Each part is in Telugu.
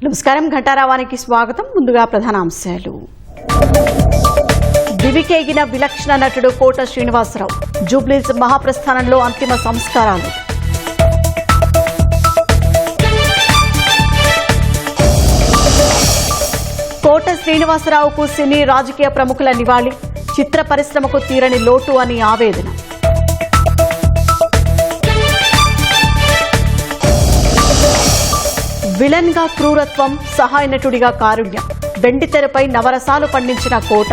నమస్కారం, ఘంటారావానికి స్వాగతం. ముందుగా ప్రధానాంశాలు. దివికేగిన విలక్షణ నటుడు కోట శ్రీనివాసరావు. జూబ్లీస్ మహాప్రస్థానంలో అంతిమ సంస్కారాలు. కోట శ్రీనివాసరావుకు సినీ రాజకీయ ప్రముఖుల నివాళి. చిత్ర పరిశ్రమకు తీరని లోటు అని ఆవేదన. విలన్ గా క్రూరత్వం, సహాయ నటుడిగా కారుణ్యం. వెండితెరపై నవరసాలు పండించిన కోట.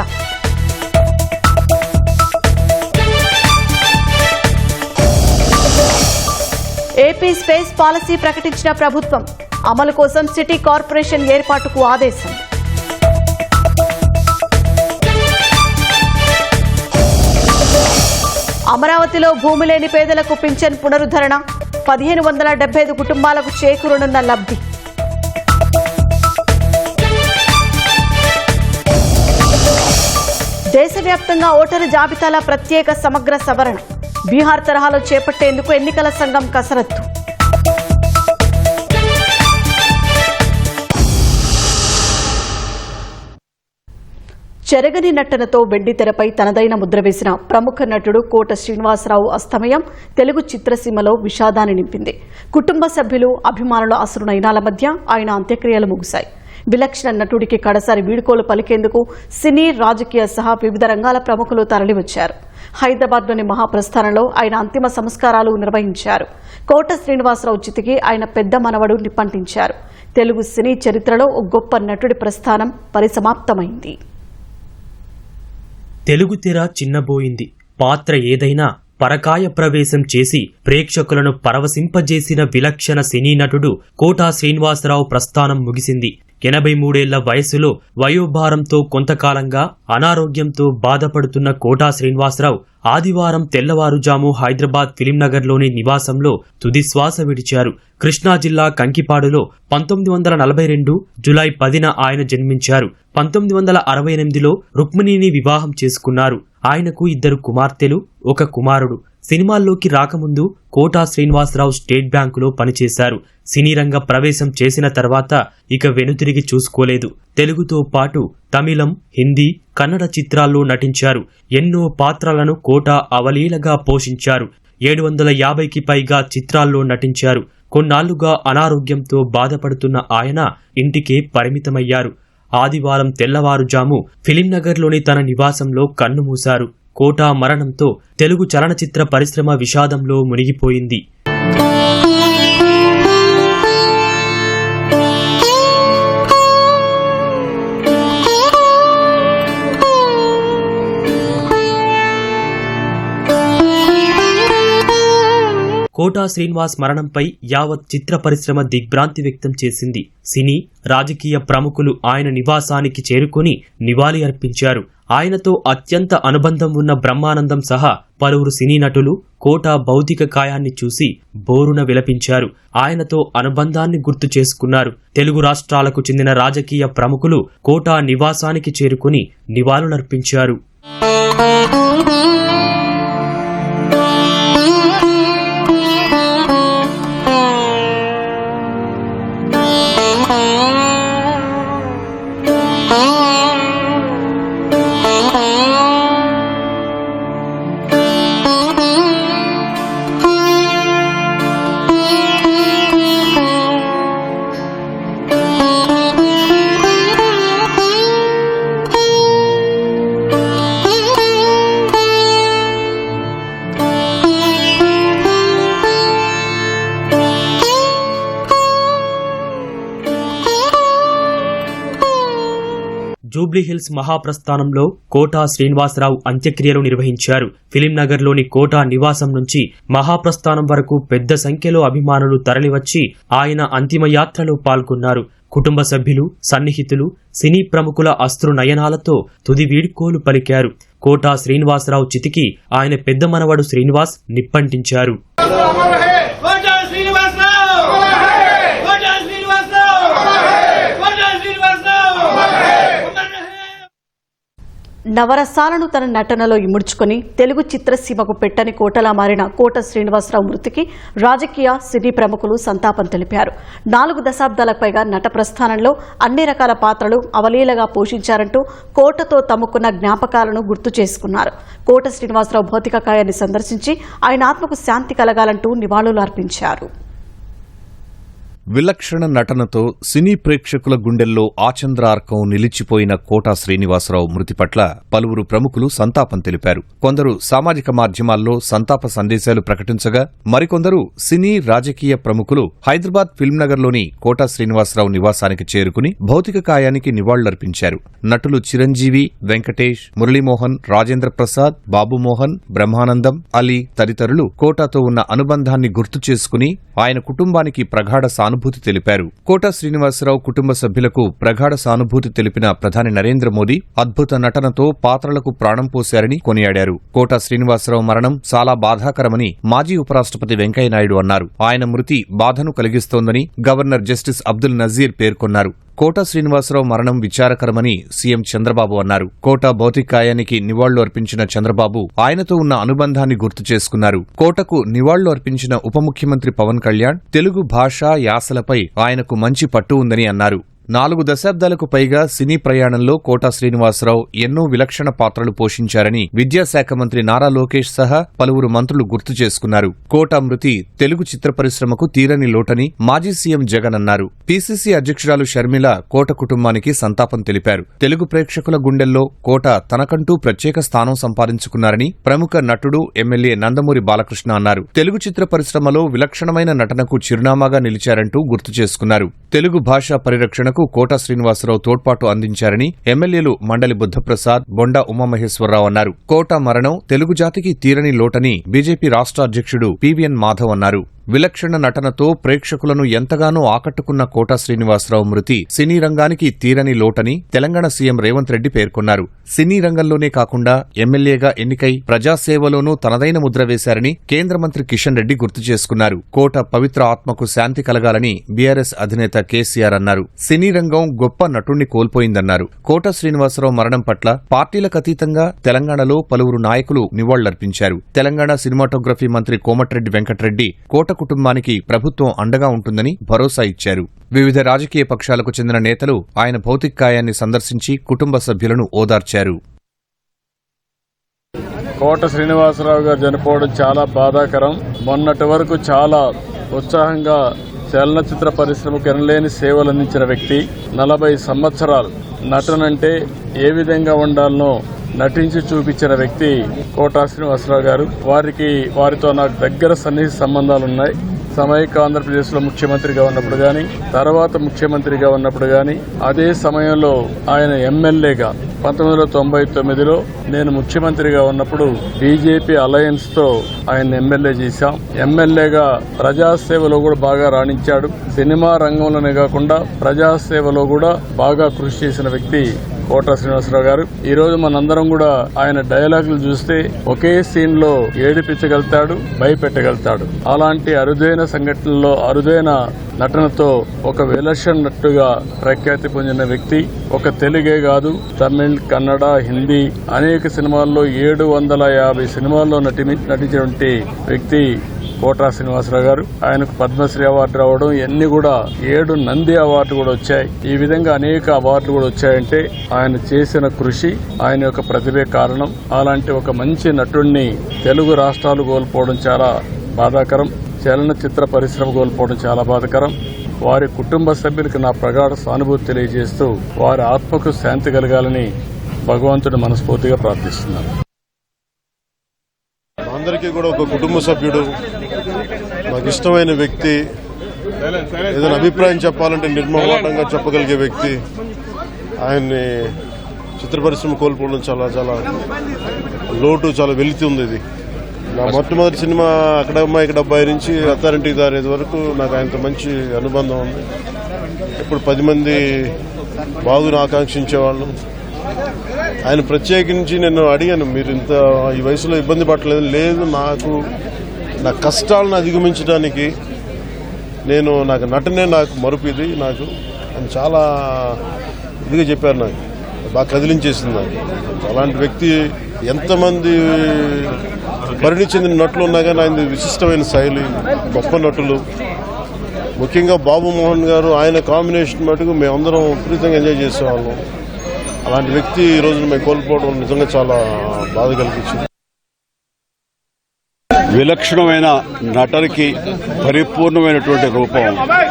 ఏపీ స్పేస్ పాలసీ ప్రకటించిన ప్రభుత్వం. అమలు కోసం సిటీ కార్పొరేషన్ ఏర్పాటుకు ఆదేశం. అమరావతిలో భూమి లేని పేదలకు పింఛన్ పునరుద్ధరణ. 1575 కుటుంబాలకు చేకూరనున్న లబ్ధి. దేశవ్యాప్తంగా ఓటరు జాబితాల ప్రత్యేక సమగ్ర సవరణ. బీహార్ తరహాలో చేపట్టేందుకు ఎన్నికల సంఘం కసరత్తు. చెరగని నటనతో వెండితెరపై తనదైన ముద్ర వేసిన ప్రముఖ నటుడు కోట శ్రీనివాసరావు అస్తమయం తెలుగు చిత్రసీమలో విషాదాన్ని నింపింది. కుటుంబ సభ్యులు, అభిమానుల అసురు నయనాల మధ్య ఆయన అంత్యక్రియలు ముగిశాయి. విలక్షణ నటుడికి కడసారి వీడుకోలు పలికేందుకు సినీ, రాజకీయ సహా వివిధ రంగాల ప్రముఖులు తరలివచ్చారు. హైదరాబాద్లోని మహాప్రస్థానంలో ఆయన అంతిమ సంస్కారాలు నిర్వహించారు. కోట శ్రీనివాసరావు చితికి ఆయన పెద్ద మనవడు నిప్పంటించారు. తెలుగు సినీ చరిత్రలో ఒక గొప్ప నటుడి ప్రస్థానం పరిసమాప్తమైంది. తెలుగు తెర చిన్నబోయింది. పాత్ర ఏదైనా పరకాయ ప్రవేశం చేసి ప్రేక్షకులను పరవశింపజేసిన విలక్షణ సినీ నటుడు కోటా శ్రీనివాసరావు ప్రస్థానం ముగిసింది. 83 ఏళ్ల వయసులో వయోభారంతో కొంతకాలంగా అనారోగ్యంతో బాధపడుతున్న కోటా శ్రీనివాసరావు ఆదివారం తెల్లవారుజాము హైదరాబాద్ ఫిలింనగర్లోని నివాసంలో తుదిశ్వాస విడిచారు. కృష్ణా జిల్లా కంకిపాడులో 1942 జులై 10న ఆయన జన్మించారు. 1968లో రుక్మిణిని వివాహం చేసుకున్నారు. ఆయనకు 2 కుమార్తెలు, 1 కుమారుడు. సినిమాల్లోకి రాకముందు కోటా శ్రీనివాసరావు స్టేట్ బ్యాంకులో పనిచేశారు. సినీ రంగ ప్రవేశం చేసిన తర్వాత ఇక వెనుతిరిగి చూసుకోలేదు. తెలుగుతో పాటు తమిళం, హిందీ, కన్నడ చిత్రాల్లో నటించారు. ఎన్నో పాత్రలను కోటా అవలీలగా పోషించారు. 750కి పైగా చిత్రాల్లో నటించారు. కొన్నాళ్లుగా అనారోగ్యంతో బాధపడుతున్న ఆయన ఇంటికే పరిమితమయ్యారు. ఆదివారం తెల్లవారుజాము ఫిలింనగర్లోని తన నివాసంలో కన్నుమూశారు. కోటా మరణంతో తెలుగు చలనచిత్ర పరిశ్రమ విషాదంలో మునిగిపోయింది. కోటా శ్రీనివాస్ మరణంపై యావత్ చిత్ర పరిశ్రమ దిగ్భ్రాంతి వ్యక్తం చేసింది. సినీ, రాజకీయ ప్రముఖులు ఆయన నివాసానికి చేరుకుని నివాళి అర్పించారు. ఆయనతో అత్యంత అనుబంధం ఉన్న బ్రహ్మానందం సహా పలువురు సినీ నటులు కోటా భౌతిక కాయాన్ని చూసి బోరున విలపించారు. ఆయనతో అనుబంధాన్ని గుర్తు చేసుకున్నారు. తెలుగు రాష్ట్రాలకు చెందిన రాజకీయ ప్రముఖులు కోటా నివాసానికి చేరుకుని నివాళులర్పించారు. జూబ్లీహిల్స్ మహాప్రస్థానంలో కోటా శ్రీనివాసరావు అంత్యక్రియలు నిర్వహించారు. ఫిలింనగర్లోని కోటా నివాసం నుంచి మహాప్రస్థానం వరకు పెద్ద సంఖ్యలో అభిమానులు తరలివచ్చి ఆయన అంతిమ యాత్రలో పాల్గొన్నారు. కుటుంబ సభ్యులు, సన్నిహితులు, సినీ ప్రముఖుల అశ్రు నయనాలతో తుది వీడ్కోలు పలికారు. కోటా శ్రీనివాసరావు చితికి ఆయన పెద్ద మనవడు శ్రీనివాస్ నిప్పంటించారు. నవరసాలను తన నటనలో ఇముడ్చుకొని తెలుగు చిత్రసీమకు పెట్టని కోటలా మారిన కోట శ్రీనివాసరావు మృతికి రాజకీయ సినీ ప్రముఖులు సంతాపం తెలిపారు. 4 దశాబ్దాలకు పైగా నట ప్రస్థానంలో అన్ని రకాల పాత్రలు అవలీలగా పోషించారంటూ కోటతో తమకున్న జ్ఞాపకాలను గుర్తు చేసుకున్నారు. కోట శ్రీనివాసరావు భౌతిక కాయాన్ని సందర్శించి ఆయన ఆత్మకు శాంతి కలగాలంటూ నివాళులు అర్పించారు. విలక్షణ నటనతో సినీ ప్రేక్షకుల గుండెల్లో ఆచంద్రార్కం నిలిచిపోయిన కోట శ్రీనివాసరావు మృతి పట్ల పలువురు ప్రముఖులు సంతాపం తెలిపారు. కొందరు సామాజిక మాధ్యమాల్లో సంతాప సందేశాలు ప్రకటించగా, మరికొందరు సినీ రాజకీయ ప్రముఖులు హైదరాబాద్ ఫిల్మ్నగర్లోని కోట శ్రీనివాసరావు నివాసానికి చేరుకుని భౌతిక కాయానికి నివాళులర్పించారు. నటులు చిరంజీవి, వెంకటేష్, మురళీమోహన్, రాజేంద్ర ప్రసాద్, బాబుమోహన్, బ్రహ్మానందం, అలీ తదితరులు కోటతో ఉన్న అనుబంధాన్ని గుర్తు చేసుకుని ఆయన కుటుంబానికి ప్రగాఢ సానుభూతి తెలిపారు. కోట శ్రీనివాసరావు కుటుంబ సభ్యులకు ప్రగాఢ సానుభూతి తెలిపిన ప్రధాని నరేంద్ర మోదీ అద్భుత నటనతో పాత్రలకు ప్రాణం పోశారని కొనియాడారు. కోట శ్రీనివాసరావు మరణం చాలా బాధాకరమని మాజీ ఉపరాష్ట్రపతి వెంకయ్యనాయుడు అన్నారు. ఆయన మృతి బాధను కలిగిస్తోందని గవర్నర్ జస్టిస్ అబ్దుల్ నజీర్ పేర్కొన్నారు. కోట శ్రీనివాసరావు మరణం విచారకరమని సీఎం చంద్రబాబు అన్నారు. కోట భౌతికాయానికి నివాళులు అర్పించిన చంద్రబాబు ఆయనతో ఉన్న అనుబంధాన్ని గుర్తు చేసుకున్నారు. కోటకు నివాళులు అర్పించిన ఉప ముఖ్యమంత్రి పవన్ కళ్యాణ్ తెలుగు భాష, యాసలపై ఆయనకు మంచి పట్టు ఉందని అన్నారు. 4 దశాబ్దాలకు పైగా సినీ ప్రయాణంలో కోట శ్రీనివాసరావు ఎన్నో విలక్షణ పాత్రలు పోషించారని విద్యాశాఖ మంత్రి నారా లోకేష్ సహా పలువురు మంత్రులు గుర్తు చేసుకున్నారు. కోట మృతి తెలుగు చిత్ర పరిశ్రమకు తీరని లోటని మాజీ సీఎం జగన్ అన్నారు. పీసీసీ అధ్యక్షురాలు షర్మిల కోట కుటుంబానికి సంతాపం తెలిపారు. తెలుగు ప్రేక్షకుల గుండెల్లో కోట తనకంటూ ప్రత్యేక స్థానం సంపాదించుకున్నారని ప్రముఖ నటుడు, ఎమ్మెల్యే నందమూరి బాలకృష్ణ అన్నారు. తెలుగు చిత్ర పరిశ్రమలో విలక్షణమైన నటనకు చిరునామాగా నిలిచారంటూ గుర్తు చేసుకున్నారు. తెలుగు భాషా పరిరక్షణ కోట శ్రీనివాసరావు తోడ్పాటు అందించారని ఎమ్మెల్యేలు మండలి బుద్ధప్రసాద్, బొండా ఉమామహేశ్వరరావు అన్నారు. కోట మరణం తెలుగు జాతికి తీరని లోటని బీజేపీ రాష్ట్ర అధ్యక్షుడు పీవీఎన్ మాధవ్ అన్నారు. విలక్షణ నటనతో ప్రేక్షకులను ఎంతగానో ఆకట్టుకున్న కోట శ్రీనివాసరావు మృతి సినీ రంగానికి తీరని లోటని తెలంగాణ సీఎం రేవంత్ రెడ్డి పేర్కొన్నారు. సినీ రంగంలోనే కాకుండా ఎమ్మెల్యేగా ఎన్నికై ప్రజాసేవలోనూ తనదైన ముద్ర వేశారని కేంద్ర మంత్రి కిషన్ రెడ్డి గుర్తు చేసుకున్నారు. కోట పవిత్ర ఆత్మకు శాంతి కలగాలని బీఆర్ఎస్ అధినేత కేసీఆర్ అన్నారు. సినీ రంగం గొప్ప నటుణ్ణి కోల్పోయిందన్నారు. కోట శ్రీనివాసరావు మరణం పట్ల పార్టీలకు అతీతంగా తెలంగాణలో పలువురు నాయకులు నివాళులర్పించారు. తెలంగాణ సినిమాటోగ్రఫీ మంత్రి కోమటిరెడ్డి వెంకటరెడ్డి కోట కుటుంబానికి ప్రభుత్వం అండగా ఉంటుందని భరోసా ఇచ్చారు. వివిధ రాజకీయ పక్షాలకు చెందిన నేతలు ఆయన భౌతిక కాయాన్ని సందర్శించి కుటుంబ సభ్యులను ఓదార్చారు. కోట శ్రీనివాసరావు గారు చనిపోవడం చాలా బాధాకరం. మొన్నటి వరకు చాలా ఉత్సాహంగా చలనచిత్ర పరిశ్రమకు ఎనలేని సేవలు అందించిన వ్యక్తి. 40 సంవత్సరాలు నటనంటే ఏ విధంగా ఉండాలనో నటించి చూపించిన వ్యక్తి కోట శ్రీనివాసరావు గారు. వారితో నాకు దగ్గర సన్నిహిత సంబంధాలున్నాయి. సమైక్య ఆంధ్రప్రదేశ్లో ముఖ్యమంత్రిగా ఉన్నప్పుడు గాని, తర్వాత ముఖ్యమంత్రిగా ఉన్నప్పుడు గాని, అదే సమయంలో ఆయన ఎమ్మెల్యేగా 1999లో నేను ముఖ్యమంత్రిగా ఉన్నప్పుడు బీజేపీ అలయన్స్ తో ఆయన ఎమ్మెల్యే చేశాం. ఎమ్మెల్యేగా ప్రజాసేవలో కూడా బాగా రాణించాడు. సినిమా రంగంలోనే కాకుండా ప్రజాసేవలో కూడా బాగా కృషి చేసిన వ్యక్తి కోట శ్రీనివాసరావు గారు. ఈ రోజు మనందరం కూడా ఆయన డైలాగులు చూస్తే ఒకే సీన్ లో ఏడిపించగలుగుతాడు, భయపెట్టగలుగుతాడు. అలాంటి అరుదైన సంఘటనల్లో అరుదైన నటనతో ఒక విలక్షణ నటుగా ప్రఖ్యాతి పొందిన వ్యక్తి. ఒక తెలుగే కాదు, తమిళ్, కన్నడ, హిందీ అనేక సినిమాల్లో 750 సినిమాల్లో నటించినటువంటి వ్యక్తి కోట శ్రీనివాసరావు గారు. ఆయనకు పద్మశ్రీ అవార్డు రావడం, ఇవన్నీ కూడా 7 నంది అవార్డు కూడా వచ్చాయి. ఈ విధంగా అనేక అవార్డులు కూడా వచ్చాయంటే ఆయన చేసిన కృషి, ఆయన యొక్క ప్రతిభే కారణం. అలాంటి ఒక మంచి నటుడిని తెలుగు రాష్ట్రాలు కోల్పోవడం చాలా బాధాకరం. చలనచిత్ర పరిశ్రమ కోల్పోవడం చాలా బాధాకరం. వారి కుటుంబ సభ్యులకు నా ప్రగాఢ సానుభూతి తెలియజేస్తూ వారి ఆత్మకు శాంతి కలగాలని భగవంతుని మనస్ఫూర్తిగా ప్రార్థిస్తున్నాను. అందరికీ కూడా ఒక కుటుంబ సభ్యుడు, నాకు ఇష్టమైన వ్యక్తి, ఏదైనా అభిప్రాయం చెప్పాలంటే నిర్మోహమాటంగా చెప్పగలిగే వ్యక్తి. ఆయన్ని చిత్ర పరిశ్రమ కోల్పోవడం చాలా చాలా లోటు, చాలా వెలితి ఉంది. ఇది నా మొట్టమొదటి సినిమా అక్కడమ్మాయి ఇక్కడ అబ్బాయి నుంచి అత్తారింటికి దారేది వరకు నాకు ఆయనతో మంచి అనుబంధం ఉంది. ఇప్పుడు 10 మంది బాగుని ఆకాంక్షించేవాళ్ళు. ఆయన ప్రత్యేకించి నేను అడిగాను, మీరు ఇంత ఈ వయసులో ఇబ్బంది పడలేదు. లేదు, నా కష్టాలను అధిగమించడానికి నాకు నటనే నాకు మరుపు ఇది. నాకు అని చాలా ఇదిగా చెప్పారు. నాకు బాగా కదిలించేసింది నాకు. అలాంటి వ్యక్తి ఎంతమంది పరిణి చెందిన నటులు ఉన్నా కానీ ఆయన విశిష్టమైన శైలి, గొప్ప నటులు, ముఖ్యంగా బాబు మోహన్ గారు ఆయన కాంబినేషన్ మటుకు మేమందరం విపరీతంగా ఎంజాయ్ చేసేవాళ్ళం. అలాంటి వ్యక్తి ఈ రోజు మేము కోల్పోవడం నిజంగా చాలా బాధ కలిగించింది. విలక్షణమైన నటనకి పరిపూర్ణమైనటువంటి రూపం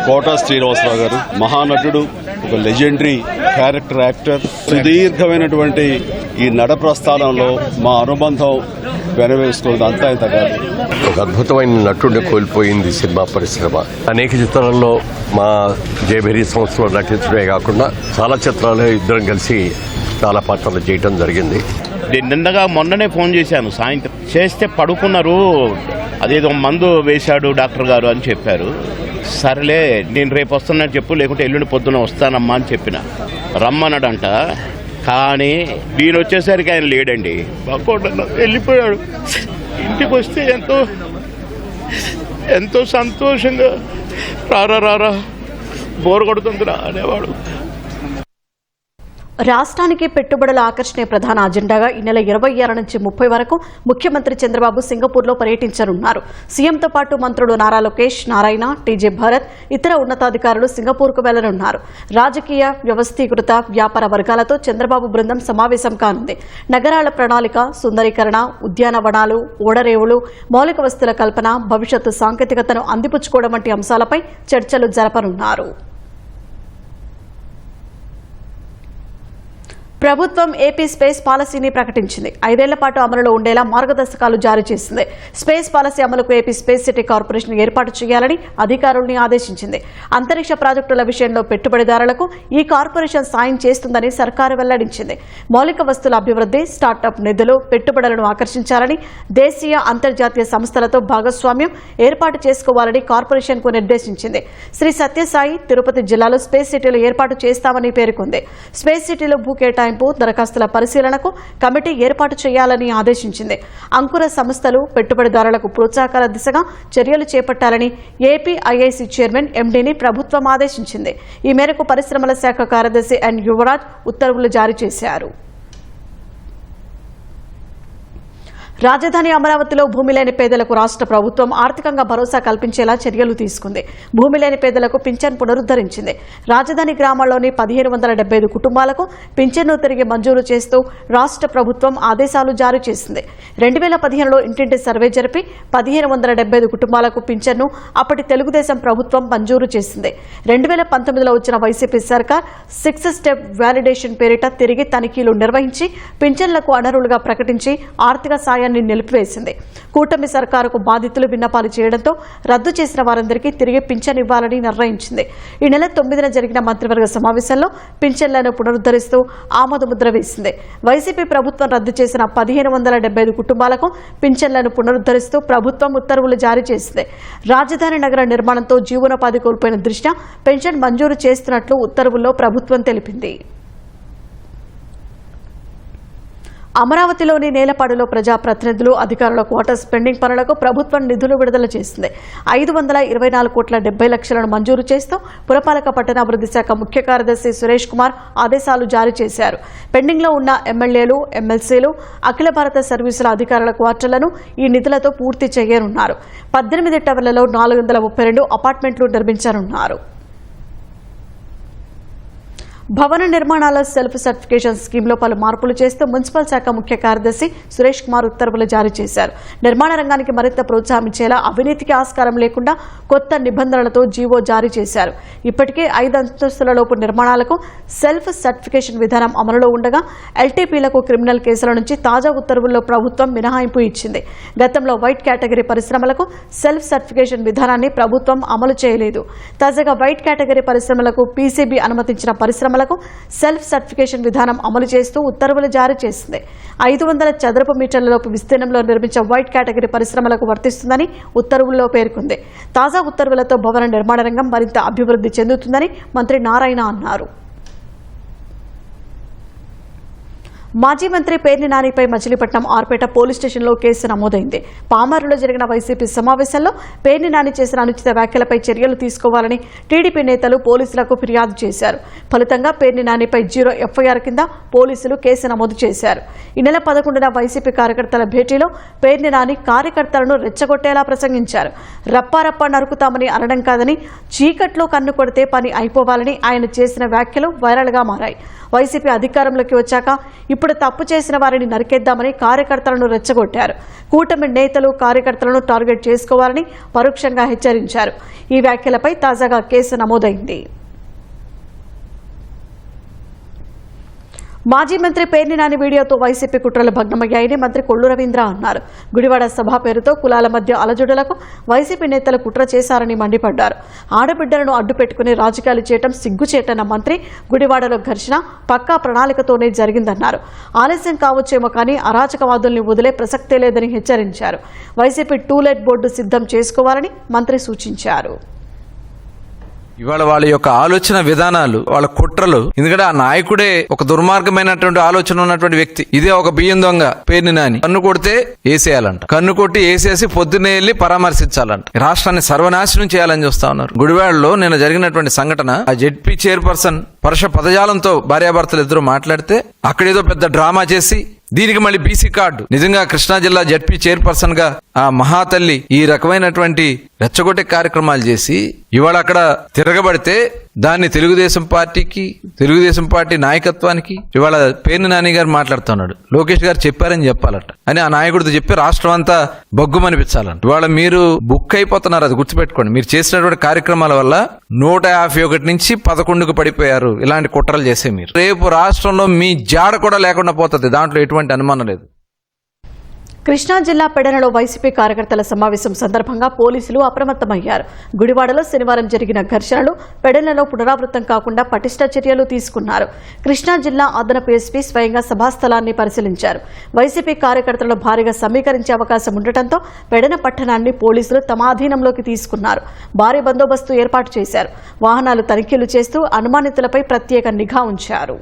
కోటా శ్రీనివాసరావు గారు. మహానటుడు, ఒక లెజెండరీ క్యారెక్టర్ యాక్టర్. సుదీర్ఘమైనటువంటి ఈ నట ప్రస్థానంలో మా అనుబంధం వెనవేసుకున్నది అంతా ఇంత కాదు. ఒక అద్భుతమైన నటుడిని కోల్పోయింది సినిమా పరిశ్రమ. అనేక చిత్రాల్లో మా జయభేరి సంస్థలో నటించడమే కాకుండా చాలా చిత్రాలు ఇద్దరం కలిసి చాలా పాత్రలు చేయటం జరిగింది. నిన్నగా మొన్ననే ఫోన్ చేశాను, సాయంత్రం చేస్తే పడుకున్నారు, అదేదో మందు వేశాడు డాక్టర్ గారు అని చెప్పారు. సరేలే నేను రేపు వస్తున్నట్టు చెప్పు, లేకుంటే ఎల్లుండి పొద్దున వస్తానమ్మా అని చెప్పిన. రమ్మన్నాడంట, కానీ నేను వచ్చేసరికి ఆయన లేడండి. వెళ్ళిపోయాడు. ఇంటికి వస్తే ఎంతో సంతోషంగా రారా బోరు కొడుతుందిరా అనేవాడు. రాష్ట్రానికి పెట్టుబడుల ఆకర్షణే ప్రధాన అజెండాగా ఈ నెల 26 నుంచి 30 వరకు ముఖ్యమంత్రి చంద్రబాబు సింగపూర్లో పర్యటించనున్నారు. సీఎంతో పాటు మంత్రులు నారా లోకేష్, నారాయణ, టీజే భరత్, ఇతర ఉన్నతాధికారులు సింగపూర్కు వెళ్లనున్నారు. రాజకీయ, వ్యవస్థీకృత వ్యాపార వర్గాలతో చంద్రబాబు బృందం సమావేశం కానుంది. నగరాల ప్రణాళిక, సుందరీకరణ, ఉద్యానవనాలు, ఓడరేవులు, మౌలిక వస్తువుల కల్పన, భవిష్యత్తు సాంకేతికతను అందిపుచ్చుకోవడం వంటి అంశాలపై చర్చలు జరపనున్నారు. ప్రభుత్వం ఏపీ స్పేస్ పాలసీని ప్రకటించింది. 5 ఏళ్ల పాటు అమలులో ఉండేలా మార్గదర్శకాలు జారీ చేసింది. స్పేస్ పాలసీ అమలుకు ఏపీ స్పేస్ సిటీ కార్పొరేషన్ ఏర్పాటు చేయాలని అధికారుల్ని ఆదేశించింది. అంతరిక్ష ప్రాజెక్టుల విషయంలో పెట్టుబడిదారులకు ఈ కార్పొరేషన్ సాయం చేస్తుందని సర్కారు వెల్లడించింది. మౌలిక వస్తువుల అభివృద్ధి, స్టార్టప్ నిధులు, పెట్టుబడులను ఆకర్షించాలని దేశీయ, అంతర్జాతీయ సంస్థలతో భాగస్వామ్యం ఏర్పాటు చేసుకోవాలని కార్పొరేషన్కు నిర్దేశించింది. శ్రీ సత్యసాయి, తిరుపతి జిల్లాలో స్పేస్ సిటీలు ఏర్పాటు చేస్తామని పేర్కొంది. స్పేస్ సిటీలో భూ కేటాయింపు, దరఖాస్తుల పరిశీలనకు కమిటీ ఏర్పాటు చేయాలని ఆదేశించింది. అంకుర సంస్థలు, పెట్టుబడిదారులకు ప్రోత్సాహకాల దిశగా చర్యలు చేపట్టాలని ఏపీ ఐఐసీ చైర్మన్ ఎండీని ప్రభుత్వం ఆదేశించింది. ఈ మేరకు పరిశ్రమల శాఖ కార్యదర్శి ఎన్ యువరాజ్ ఉత్తర్వులు జారీ చేశారు. రాజధాని అమరావతిలో భూమి లేని పేదలకు రాష్ట్ర ప్రభుత్వం ఆర్థికంగా భరోసా కల్పించేలా చర్యలు తీసుకుంది. భూమి లేని పేదలకు పింఛన్ పునరుద్ధరించింది. రాజధాని గ్రామాల్లోని 1575 కుటుంబాలకు పింఛన్ను తిరిగి మంజూరు చేస్తూ రాష్ట్ర ప్రభుత్వం ఆదేశాలు జారీ చేసింది. 2015లో ఇంటింటి సర్వే జరిపి 1575 కుటుంబాలకు పింఛన్ను అప్పటి తెలుగుదేశం ప్రభుత్వం మంజూరు చేసింది. 2019లో వచ్చిన వైసీపీ సర్కార్ 6th స్టెప్ వ్యాలిడేషన్ పేరిట తిరిగి తనిఖీలు నిర్వహించి పింఛన్లకు అనర్హులుగా ప్రకటించి ఆర్థిక సాయాన్ని నిలిపివేసింది. కూటమి సర్కారుకు బాధితులు విన్నపాలు చేయడంతో రద్దు చేసిన వారందరికీ తిరిగి పింఛన్ ఇవ్వాలని నిర్ణయించింది. ఈ నెల 9న జరిగిన మంత్రివర్గ సమావేశంలో పింఛన్లను పునరుద్ధరిస్తూ ఆమోదముద్ర వేసింది. వైసీపీ ప్రభుత్వం రద్దు చేసిన 1575 కుటుంబాలకు పింఛన్లను పునరుద్ధరిస్తూ ప్రభుత్వం ఉత్తర్వులు జారీ చేసింది. రాజధాని నగర నిర్మాణంతో జీవనోపాధి కోల్పోయిన దృష్ట్యా పెన్షన్ మంజూరు చేస్తున్నట్లు ఉత్తర్వుల్లో ప్రభుత్వం తెలిపింది. అమరావతిలోని నేలపాడులో ప్రజాప్రతినిధులు, అధికారుల క్వార్టర్స్ పెండింగ్ పనులకు ప్రభుత్వం నిధులు విడుదల చేసింది. 524 కోట్ల 70 లక్షలను మంజూరు చేస్తూ పురపాలక పట్టణాభివృద్ధి శాఖ ముఖ్య కార్యదర్శి సురేష్ కుమార్ ఆదేశాలు జారీ చేశారు. పెండింగ్లో ఉన్న ఎమ్మెల్యేలు, ఎమ్మెల్సీలు, అఖిల భారత సర్వీసుల అధికారుల క్వార్టర్లను ఈ నిధులతో పూర్తి చేయనున్నారు. 18 టవర్లలో 432 అపార్ట్మెంట్లు నిర్మించనున్నారు. భవన నిర్మాణాల సెల్ఫ్ సర్టిఫికేషన్ స్కీమ్లో పలు మార్పులు చేస్తూ మున్సిపల్ శాఖ ముఖ్య కార్యదర్శి సురేష్ కుమార్ ఉత్తర్వులు జారీ చేశారు. నిర్మాణ రంగానికి మరింత ప్రోత్సాహం ఇచ్చేలా అవినీతికి ఆస్కారం లేకుండా కొత్త నిబంధనలతో జీవో జారీ చేశారు. ఇప్పటికే 5 అంతస్తులలోపు నిర్మాణాలకు సెల్ఫ్ సర్టిఫికేషన్ విధానం అమలులో ఉండగా ఎల్టీపీలకు క్రిమినల్ కేసుల నుంచి తాజా ఉత్తర్వుల్లో ప్రభుత్వం మినహాయింపు ఇచ్చింది. గతంలో వైట్ కేటగిరీ పరిశ్రమలకు సెల్ఫ్ సర్టిఫికేషన్ విధానాన్ని ప్రభుత్వం అమలు చేయలేదు. తాజాగా వైట్ కేటగిరీ పరిశ్రమలకు పీసీబీ అనుమతించిన పరిశ్రమలకు సెల్ఫ్ సర్టిఫికేషన్ విధానం అమలు చేస్తూ ఉత్తర్వులు జారీ చేసింది. 500 చదరపు మీటర్లలోపు విస్తీర్ణంలో నిర్మించే వైట్ కేటగిరీ పరిశ్రమలకు వర్తిస్తుందని ఉత్తర్వుల్లో పేర్కొంది. తాజా ఉత్తర్వులతో భవన నిర్మాణ రంగం మరింత అభివృద్ధి చెందుతుందని మంత్రి నారాయణ అన్నారు. మాజీ మంత్రి పేర్ని నానిపై మచిలీపట్నం ఆర్పేట పోలీస్ స్టేషన్లో కేసు నమోదైంది. పామారులో జరిగిన వైసీపీ సమావేశంలో పేర్ని నాని చేసిన అనుచిత వ్యాఖ్యలపై చర్యలు తీసుకోవాలని టీడీపీ నేతలు పోలీసులకు ఫిర్యాదు చేశారు. ఫలితంగా పేర్ని నానిపై 0 ఎఫ్ఐఆర్ కింద పోలీసులు కేసు నమోదు చేశారు. ఈ నెల 11న వైసీపీ కార్యకర్తల భేటీలో పేర్ని నాని కార్యకర్తలను రెచ్చగొట్టేలా ప్రసంగించారు. రప్పారప్ప నరుకుతామని అనడం కాదని, చీకట్లో కన్ను కొడితే పని అయిపోవాలని ఆయన చేసిన వ్యాఖ్యలు వైరల్గా మారాయి. వైసీపీ అధికారంలోకి వచ్చాక ఇప్పుడు తప్పు చేసిన వారిని నరికేద్దామని కార్యకర్తలను రెచ్చగొట్టారు. కూటమి నేతలు కార్యకర్తలను టార్గెట్ చేసుకోవాలని పరోక్షంగా హెచ్చరించారు. ఈ వ్యాఖ్యలపై తాజాగా కేసు నమోదైంది. మాజీ మంత్రి పేర్ని నాని వీడియోతో వైసీపీ కుట్రలు భగ్నమయ్యాయని మంత్రి కొల్లు రవీంద్ర అన్నారు. గుడివాడ సభ పేరుతో కులాల మధ్య అలజడులకు వైసీపీ నేతలు కుట్ర చేశారని మండిపడ్డారు. ఆడబిడ్డలను అడ్డుపెట్టుకుని రాజకీయాలు చేయడం సిగ్గుచేటన్న మంత్రి గుడివాడలో ఘర్షణ పక్కా ప్రణాళికతోనే జరిగిందన్నారు. ఆలస్యం కావచ్చేమో కానీ అరాచకవాదుల్ని వదిలే ప్రసక్తే లేదని హెచ్చరించారు. వైసీపీ టూలెట్ బోర్డు సిద్ధం చేసుకోవాలని మంత్రి సూచించారు. ఇవాళ వాళ్ళ యొక్క ఆలోచన విధానాలు, వాళ్ళ కుట్రలు, ఎందుకంటే ఆ నాయకుడే ఒక దుర్మార్గమైనటువంటి ఆలోచన ఉన్నటువంటి వ్యక్తి. ఇదే ఒక బియ్యం దొంగ పేర్ని నాని కన్ను కొడితే వేసేయాలంట, కన్ను కొట్టి వేసేసి పొద్దున్నే వెళ్లి పరామర్శించాలంట. రాష్ట్రాన్ని సర్వనాశనం చేయాలని చూస్తా ఉన్నారు. గుడివాడలో నిన్న జరిగినటువంటి సంఘటన, ఆ జెడ్పీ చైర్పర్సన్ పరుష పదజాలంతో భార్యాభర్తలు ఇద్దరు మాట్లాడితే అక్కడేదో పెద్ద డ్రామా చేసి దీనికి మళ్ళీ బీసీ కార్డు. నిజంగా కృష్ణా జిల్లా జడ్పీ చైర్పర్సన్ గా ఆ మహాతల్లి ఈ రకమైనటువంటి రెచ్చగొట్టే కార్యక్రమాలు చేసి ఇవాళ అక్కడ తిరగబడితే దాన్ని తెలుగుదేశం పార్టీ నాయకత్వానికి ఇవాళ పేర్ని నాని గారు మాట్లాడుతున్నాడు. లోకేష్ గారు చెప్పారని చెప్పాలట అని ఆ నాయకుడితో చెప్పి రాష్ట్రం అంతా బొగ్గుమనిపించాలంట. ఇవాళ మీరు బుక్ అయిపోతున్నారు, అది గుర్తుపెట్టుకోండి. మీరు చేసినటువంటి కార్యక్రమాల వల్ల 151 నుంచి 11కు పడిపోయారు. ఇలాంటి కుట్రలు చేసే మీరు రేపు రాష్ట్రంలో మీ జాడ కూడా లేకుండా పోతుంది, దాంట్లో ఎటువంటి అనుమానం లేదు. కృష్ణా జిల్లా పెడనలో వైసీపీ కార్యకర్తల సమావేశం సందర్భంగా పోలీసులు అప్రమత్తమయ్యారు. గుడివాడలో శనివారం జరిగిన ఘర్షణలు పెడనలో పునరావృతం కాకుండా పటిష్ట చర్యలు తీసుకున్నారు. కృష్ణా జిల్లా అదనపు ఎస్పీ స్వయంగా సభాస్థలాన్ని పరిశీలించారు. వైసీపీ కార్యకర్తలను భారీగా సమీకరించే అవకాశం ఉండటంతో పెడన పట్టణాన్ని పోలీసులు తమ అధీనంలోకి తీసుకున్నారు. భారీ బందోబస్తు ఏర్పాటు చేశారు. వాహనాలు తనిఖీలు చేస్తూ అనుమానితులపై ప్రత్యేక నిఘా ఉంచారు.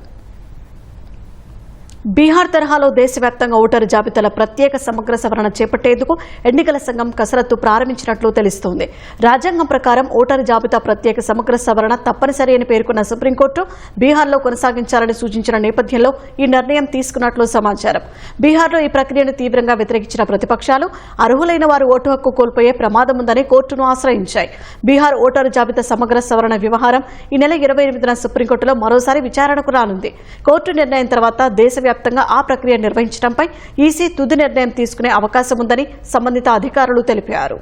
బీహార్ తరహాలో దేశవ్యాప్తంగా ఓటరు జాబితాల ప్రత్యేక సమగ్ర సవరణ చేపట్టేందుకు ఎన్నికల సంఘం కసరత్తు ప్రారంభించినట్లు తెలుస్తోంది. రాజ్యాంగం ప్రకారం ఓటరు జాబితా ప్రత్యేక సమగ్ర సవరణ తప్పనిసరి అని పేర్కొన్న సుప్రీంకోర్టు బీహార్లో కొనసాగించాలని సూచించిన నేపథ్యంలో ఈ నిర్ణయం తీసుకున్నట్లు సమాచారం. బీహార్లో ఈ ప్రక్రియను తీవ్రంగా వ్యతిరేకించిన ప్రతిపక్షాలు అర్హులైన వారు ఓటు హక్కు కోల్పోయే ప్రమాదం ఉందని కోర్టును ఆశ్రయించాయి. బీహార్ ఓటరు జాబితా సమగ్ర సవరణ వ్యవహారం ఈ నెల 28న సుప్రీంకోర్టులో మరోసారి విచారణకు రానుంది. కోర్టు నిర్ణయం తర్వాత దేశవ్యాప్తంగా ఆ ప్రక్రియ నిర్వహించడంపై ఈసీ తుది నిర్ణయం తీసుకునే అవకాశం ఉందని సంబంధిత అధికారులు తెలిపారు.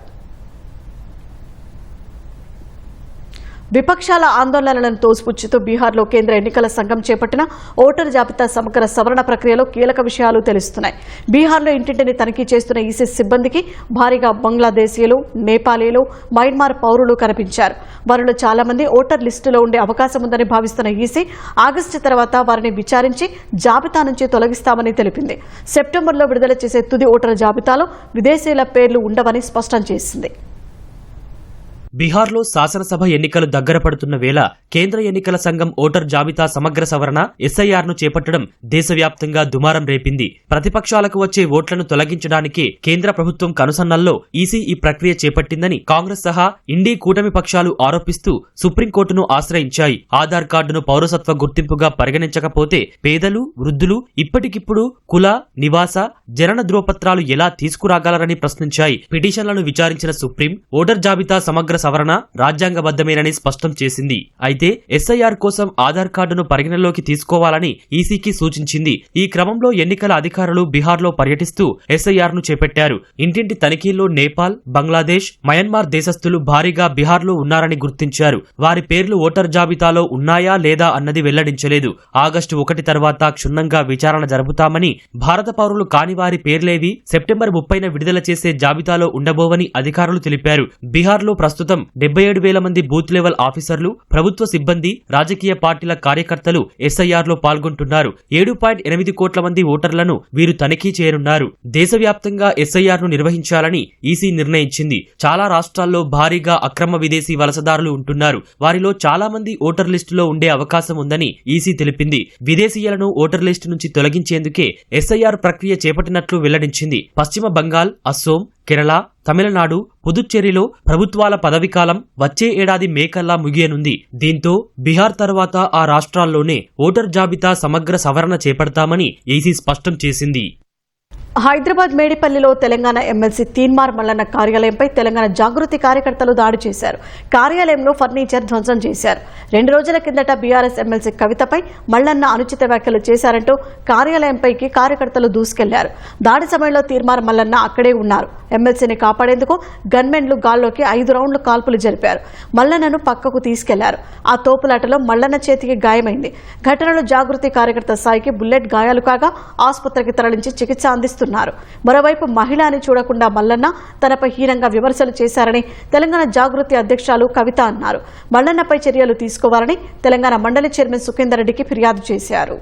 విపక్షాల ఆందోళనలను తోసిపుచ్చుతూ బీహార్లో కేంద్ర ఎన్నికల సంఘం చేపట్టిన ఓటరు జాబితా సమగ్ర సవరణ ప్రక్రియలో కీలక విషయాలు తెలుస్తున్నాయి. బీహార్లో ఇంటింటిని తనిఖీ చేస్తున్న ఈసీ సిబ్బందికి భారీగా బంగ్లాదేశీయులు, నేపాలీలు, మయన్మార్ పౌరులు కనిపించారు. వారిలో చాలా మంది ఓటర్ లిస్టులో ఉండే అవకాశం ఉందని భావిస్తున్న ఈసీ ఆగస్టు తర్వాత వారిని విచారించి జాబితా నుంచి తొలగిస్తామని తెలిపింది. సెప్టెంబర్లో విడుదల చేసే తుది ఓటరు జాబితాలో విదేశీయుల పేర్లు ఉండవని స్పష్టం చేసింది. బీహార్లో శాసనసభ ఎన్నికలు దగ్గర పడుతున్న వేళ కేంద్ర ఎన్నికల సంఘం ఓటర్ జాబితా సమగ్ర సవరణ ఎస్ఐఆర్ను చేపట్టడం దేశవ్యాప్తంగా దుమారం రేపింది. ప్రతిపక్షాలకు వచ్చే ఓట్లను తొలగించడానికి కేంద్ర ప్రభుత్వం కనుసన్నల్లో ఈసీ ఈ ప్రక్రియ చేపట్టిందని కాంగ్రెస్ సహా ఇండీ కూటమి పక్షాలు ఆరోపిస్తూ సుప్రీంకోర్టును ఆశ్రయించాయి. ఆధార్ కార్డును పౌరసత్వ గుర్తింపుగా పరిగణించకపోతే పేదలు, వృద్ధులు ఇప్పటికిప్పుడు కుల, నివాస, జనన ధ్రువపత్రాలు ఎలా తీసుకురాగలరని ప్రశ్నించాయి. పిటిషన్లను విచారించిన సుప్రీం ఓటర్ జాబితా సమగ్ర సవరణ రాజ్యాంగబద్ధమేనని స్పష్టం చేసింది. అయితే ఎస్ఐఆర్ కోసం ఆధార్ కార్డును పరిగణలోకి తీసుకోవాలని ఈసీకి సూచించింది. ఈ క్రమంలో ఎన్నికల అధికారులు బీహార్లో పర్యటిస్తూ ఎస్ఐఆర్ను చేపట్టారు. ఇంటింటి తనిఖీల్లో నేపాల్, బంగ్లాదేశ్, మయన్మార్ దేశస్థులు భారీగా బీహార్లో ఉన్నారని గుర్తించారు. వారి పేర్లు ఓటర్ జాబితాలో ఉన్నాయా లేదా అన్నది వెల్లడించలేదు. ఆగస్టు 1 తర్వాత క్షుణ్ణంగా విచారణ జరుపుతామని, భారత పౌరులు కాని వారి పేర్లేవి సెప్టెంబర్ 30న విడుదల చేసే జాబితాలో ఉండబోవని అధికారులు తెలిపారు. బీహార్లో ప్రస్తుతం ప్రస్తుతం 77,000 మంది బూత్ లెవెల్ ఆఫీసర్లు, ప్రభుత్వ సిబ్బంది, రాజకీయ పార్టీల కార్యకర్తలు ఎస్ఐఆర్ లో పాల్గొంటున్నారు. 7.8 కోట్ల మంది ఓటర్లను వీరు తనిఖీ చేయనున్నారు. దేశవ్యాప్తంగా ఎస్ఐఆర్ ను నిర్వహించాలని ఈసీ నిర్ణయించింది. చాలా రాష్ట్రాల్లో భారీగా అక్రమ విదేశీ వలసదారులు ఉంటున్నారు. వారిలో చాలా మంది ఓటర్ లిస్టులో ఉండే అవకాశం ఉందని ఈసీ తెలిపింది. విదేశీయులను ఓటర్ లిస్టు నుంచి తొలగించేందుకే ఎస్ఐఆర్ ప్రక్రియ చేపట్టినట్లు వెల్లడించింది. పశ్చిమ బంగాల్, అస్సోం, కేరళ, తమిళనాడు, పుదుచ్చేరిలో ప్రభుత్వాల పదవీకాలం వచ్చే ఏడాది మే కల్లా ముగియనుంది. దీంతో బీహార్ తర్వాత ఆ రాష్ట్రాల్లోనే ఓటర్ జాబితా సమగ్ర సవరణ చేపడతామని ఈసీ స్పష్టం చేసింది. హైదరాబాద్ మేడిపల్లిలో తెలంగాణ ఎమ్మెల్సీ తీన్మార్ మల్లన్న కార్యాలయంపై తెలంగాణ జాగృతి కార్యకర్తలు దాడి చేశారు. కార్యాలయంలో ఫర్నిచర్ ధ్వంసం చేశారు. 2 రోజుల కిందట బీఆర్ఎస్ ఎమ్మెల్సీ కవితపై మల్లన్న అనుచిత వ్యాఖ్యలు చేశారంటూ కార్యాలయంపైకి కార్యకర్తలు దూసుకెళ్లారు. దాడి సమయంలో తీన్మార్ మల్లన్న అక్కడే ఉన్నారు. ఎమ్మెల్సీని కాపాడేందుకు గన్మెన్లు గాల్లోకి 5 రౌండ్లు కాల్పులు జరిపారు. మల్లన్నను పక్కకు తీసుకెళ్లారు. ఆ తోపులాటలో మల్లన్న చేతికి గాయమైంది. ఘటనలో జాగృతి కార్యకర్త సాయికి బుల్లెట్ గాయాలు కాగా ఆసుపత్రికి తరలించి చికిత్స అందిస్తున్నారు. మరోవైపు మహిళ అని చూడకుండా మల్లన్న తనపై హీనంగా విమర్శలు చేశారని తెలంగాణ జాగృతి అధ్యక్షులు కవిత అన్నారు. మల్లన్నపై చర్యలు తీసుకోవాలని తెలంగాణ మండలి చైర్మన్ సుఖేందర్ రెడ్డికి ఫిర్యాదు చేశారు.